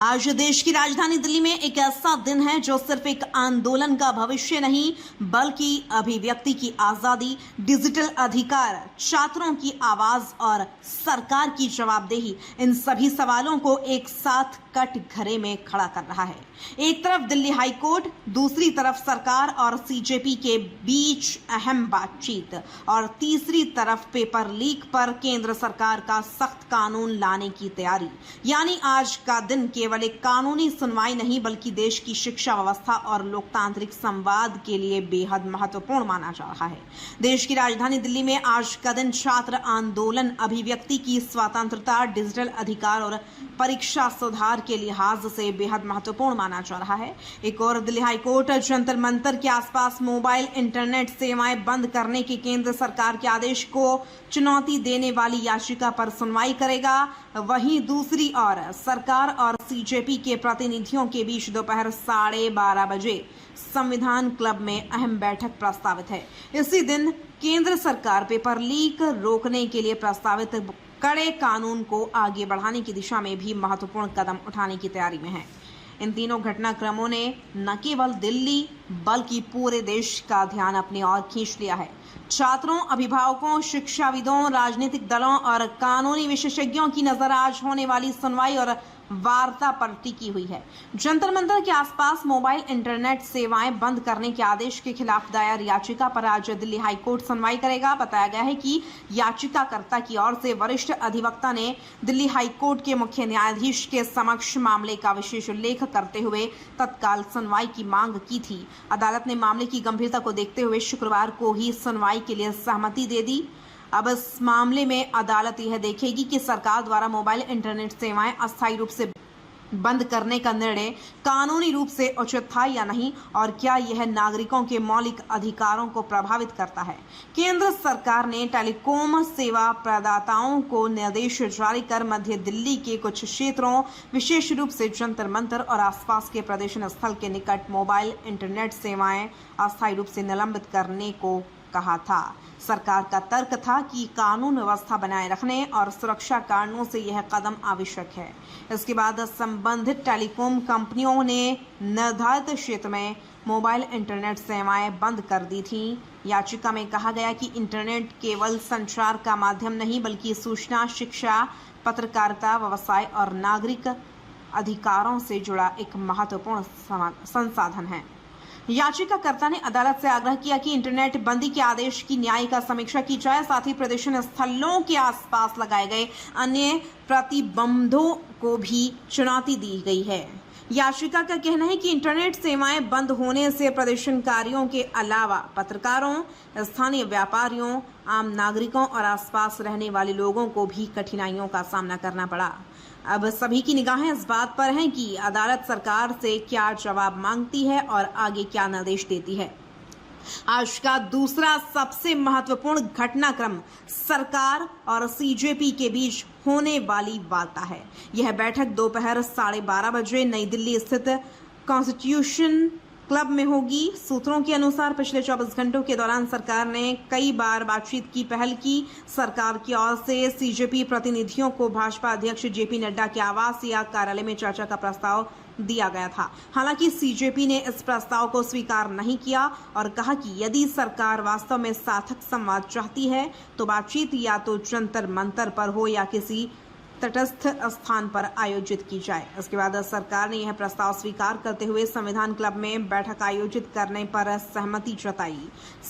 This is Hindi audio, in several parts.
आज देश की राजधानी दिल्ली में एक ऐसा दिन है जो सिर्फ एक आंदोलन का भविष्य नहीं बल्कि अभिव्यक्ति की आजादी, डिजिटल अधिकार, छात्रों की आवाज और सरकार की जवाबदेही, इन सभी सवालों को एक साथ कटघरे में खड़ा कर रहा है। एक तरफ दिल्ली हाई कोर्ट, दूसरी तरफ सरकार और सीजेपी के बीच अहम बातचीत और तीसरी तरफ पेपर लीक पर केंद्र सरकार का सख्त कानून लाने की तैयारी। यानी आज का दिन केवल एक कानूनी सुनवाई नहीं बल्कि देश की शिक्षा व्यवस्था और लोकतांत्रिक संवाद के लिए बेहद महत्वपूर्ण माना जा रहा है। देश की राजधानी दिल्ली में आज का दिन छात्र आंदोलन, अभिव्यक्ति की स्वतंत्रता, डिजिटल अधिकार और परीक्षा सुधार के लिहाज से बेहद महत्वपूर्ण माना जा रहा है। एक और दिल्ली हाईकोर्ट जंतर मंतर के आसपास मोबाइल इंटरनेट सेवाएं बंद करने के केंद्र सरकार के आदेश को चुनौती देने वाली याचिका पर सुनवाई करेगा। वहीं दूसरी ओर सरकार और सीजेपी के प्रतिनिधियों के बीच दोपहर 12:30 बजे संविधान क्लब में अहम बैठक प्रस्तावित है। इसी दिन केंद्र सरकार पेपर लीक रोकने के लिए प्रस्तावित कड़े कानून को आगे बढ़ाने की दिशा में भी महत्वपूर्ण कदम उठाने की तैयारी में है। इन तीनों घटनाक्रमों ने न केवल दिल्ली बल्कि पूरे देश का ध्यान अपनी ओर खींच लिया है। छात्रों, अभिभावकों, शिक्षाविदों, राजनीतिक दलों और कानूनी विशेषज्ञों की नजर आज होने वाली सुनवाई और वार्ता पर टिकी हुई है। जंतर मंतर के आसपास मोबाइल इंटरनेट सेवाएं बंद करने के आदेश के खिलाफ दायर याचिका पर आज दिल्ली हाईकोर्ट सुनवाई करेगा। बताया गया है कि याचिकाकर्ता की ओर से वरिष्ठ अधिवक्ता ने दिल्ली हाईकोर्ट के मुख्य न्यायाधीश के समक्ष मामले का विशेष उल्लेख करते हुए तत्काल सुनवाई की मांग की थी। अदालत ने मामले की गंभीरता को देखते हुए शुक्रवार को ही सुनवाई के लिए सहमति दे दी। अब इस मामले में अदालत यह देखेगी कि सरकार द्वारा मोबाइल इंटरनेट सेवाएं अस्थायी रूप से बंद करने का निर्णय कानूनी रूप से उचित था या नहीं और क्या यह नागरिकों के मौलिक अधिकारों को प्रभावित करता है। केंद्र सरकार ने टेलीकॉम सेवा प्रदाताओं को निर्देश जारी कर मध्य दिल्ली के कुछ क्षेत्रों, विशेष रूप से जंतर मंतर और आसपास के प्रदर्शन स्थल के निकट मोबाइल इंटरनेट सेवाएं अस्थायी रूप से निलंबित करने को कहा था। सरकार का तर्क था कि कानून व्यवस्था बनाए रखने और सुरक्षा कारणों से यह कदम आवश्यक है। इसके बाद संबंधित टेलीकॉम कंपनियों ने निर्धारित क्षेत्र में मोबाइल इंटरनेट सेवाएं बंद कर दी थीं। याचिका में कहा गया कि इंटरनेट केवल संचार का माध्यम नहीं बल्कि सूचना, शिक्षा, पत्रकारिता, व्यवसाय और नागरिक अधिकारों से जुड़ा एक महत्वपूर्ण संसाधन है। याचिकाकर्ता ने अदालत से आग्रह किया कि इंटरनेट बंदी के आदेश की न्यायिक समीक्षा की जाए, साथ ही प्रदर्शन स्थलों के आसपास लगाए गए अन्य प्रतिबंधों को भी चुनौती दी गई है। याचिका का कहना है कि इंटरनेट सेवाएं बंद होने से प्रदर्शनकारियों के अलावा पत्रकारों, स्थानीय व्यापारियों, आम नागरिकों और आसपास रहने वाले लोगों को भी कठिनाइयों का सामना करना पड़ा। अब सभी की निगाहें इस बात पर हैं कि अदालत सरकार से क्या जवाब मांगती है और आगे क्या निर्देश देती है। आज का दूसरा सबसे महत्वपूर्ण घटनाक्रम सरकार और सीजेपी के बीच होने वाली वार्ता है। यह बैठक दोपहर 12:30 बजे नई दिल्ली स्थित कॉन्स्टिट्यूशन क्लब में होगी। सूत्रों के अनुसार पिछले 24 घंटों के दौरान सरकार ने कई बार बातचीत की पहल की। सरकार की ओर से सीजेपी प्रतिनिधियों को भाजपा अध्यक्ष जेपी नड्डा के आवास या कार्यालय में चर्चा का प्रस्ताव दिया गया था। हालांकि सीजेपी ने इस प्रस्ताव को स्वीकार नहीं किया और कहा कि यदि सरकार वास्तव में सार्थक संवाद चाहती है तो बातचीत या तो जंतर मंतर पर हो या किसी तटस्थ स्थान पर आयोजित की जाए। इसके बाद सरकार ने यह प्रस्ताव स्वीकार करते हुए संविधान क्लब में बैठक आयोजित करने पर सहमति जताई।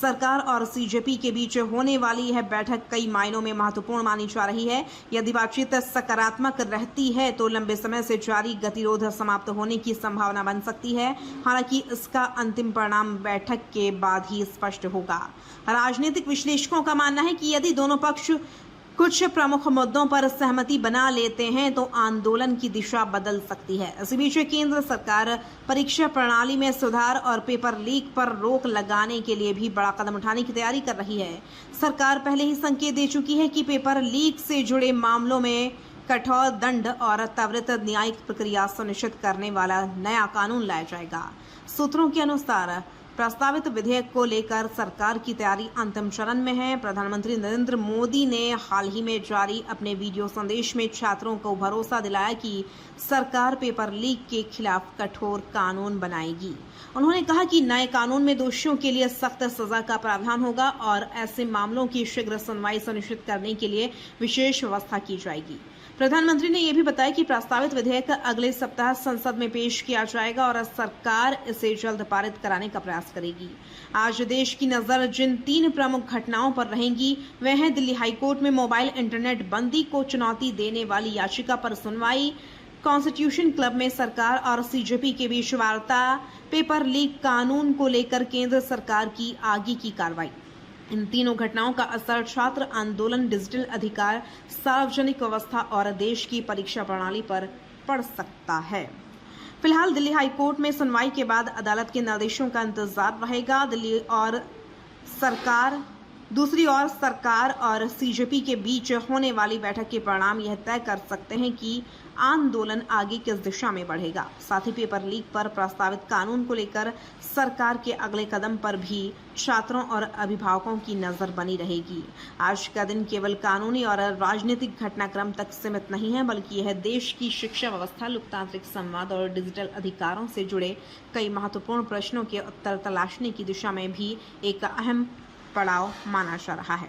सरकार और सीजेपी के बीच होने वाली यह बैठक कई मायनों में महत्वपूर्ण मानी जा रही है। यदि बातचीत सकारात्मक रहती है तो लंबे समय से जारी गतिरोध समाप्त होने की संभावना बन सकती है। हालांकि इसका अंतिम परिणाम बैठक के बाद ही स्पष्ट होगा। राजनीतिक विश्लेषकों का मानना है कि यदि दोनों पक्ष कुछ प्रमुख मुद्दों पर सहमति बना लेते हैं तो आंदोलन की दिशा बदल सकती है। इसी बीच केंद्र सरकार परीक्षा प्रणाली में सुधार और पेपर लीक पर रोक लगाने के लिए भी बड़ा कदम उठाने की तैयारी कर रही है। सरकार पहले ही संकेत दे चुकी है कि पेपर लीक से जुड़े मामलों में कठोर दंड और त्वरित न्यायिक प्रक्रिया सुनिश्चित करने वाला नया कानून लाया जाएगा। सूत्रों के अनुसार प्रस्तावित विधेयक को लेकर सरकार की तैयारी अंतिम चरण में है। प्रधानमंत्री नरेंद्र मोदी ने हाल ही में जारी अपने वीडियो संदेश में छात्रों को भरोसा दिलाया कि सरकार पेपर लीक के खिलाफ कठोर कानून बनाएगी। उन्होंने कहा कि नए कानून में दोषियों के लिए सख्त सजा का प्रावधान होगा और ऐसे मामलों की शीघ्र सुनवाई सुनिश्चित करने के लिए विशेष व्यवस्था की जाएगी। प्रधानमंत्री ने यह भी बताया कि प्रस्तावित विधेयक अगले सप्ताह संसद में पेश किया जाएगा और सरकार इसे जल्द पारित कराने का प्रयास करेगी। आज देश की नजर जिन 3 प्रमुख घटनाओं पर रहेंगी वह है दिल्ली हाईकोर्ट में मोबाइल इंटरनेट बंदी को चुनौती देने वाली याचिका पर सुनवाई, कॉन्स्टिट्यूशन क्लब में सरकार और सीजेपी के बीच वार्ता, पेपर लीक कानून को लेकर केंद्र सरकार की आगे की कार्रवाई। इन तीनों घटनाओं का असर छात्र आंदोलन, डिजिटल अधिकार, सार्वजनिक व्यवस्था और देश की परीक्षा प्रणाली पर पड़ सकता है। फिलहाल दिल्ली हाईकोर्ट में सुनवाई के बाद अदालत के निर्देशों का इंतजार रहेगा। दूसरी ओर सरकार और सीजेपी के बीच होने वाली बैठक के परिणाम यह तय कर सकते हैं कि आंदोलन आगे किस दिशा में बढ़ेगा। साथ ही पेपर लीक पर प्रस्तावित कानून को लेकर सरकार के अगले कदम पर भी छात्रों और अभिभावकों की नजर बनी रहेगी। आज का दिन केवल कानूनी और राजनीतिक घटनाक्रम तक सीमित नहीं है, बल्कि यह देश की शिक्षा व्यवस्था, लोकतांत्रिक संवाद और डिजिटल अधिकारों से जुड़े कई महत्वपूर्ण प्रश्नों के उत्तर तलाशने की दिशा में भी एक अहम पड़ाव माना जा रहा है।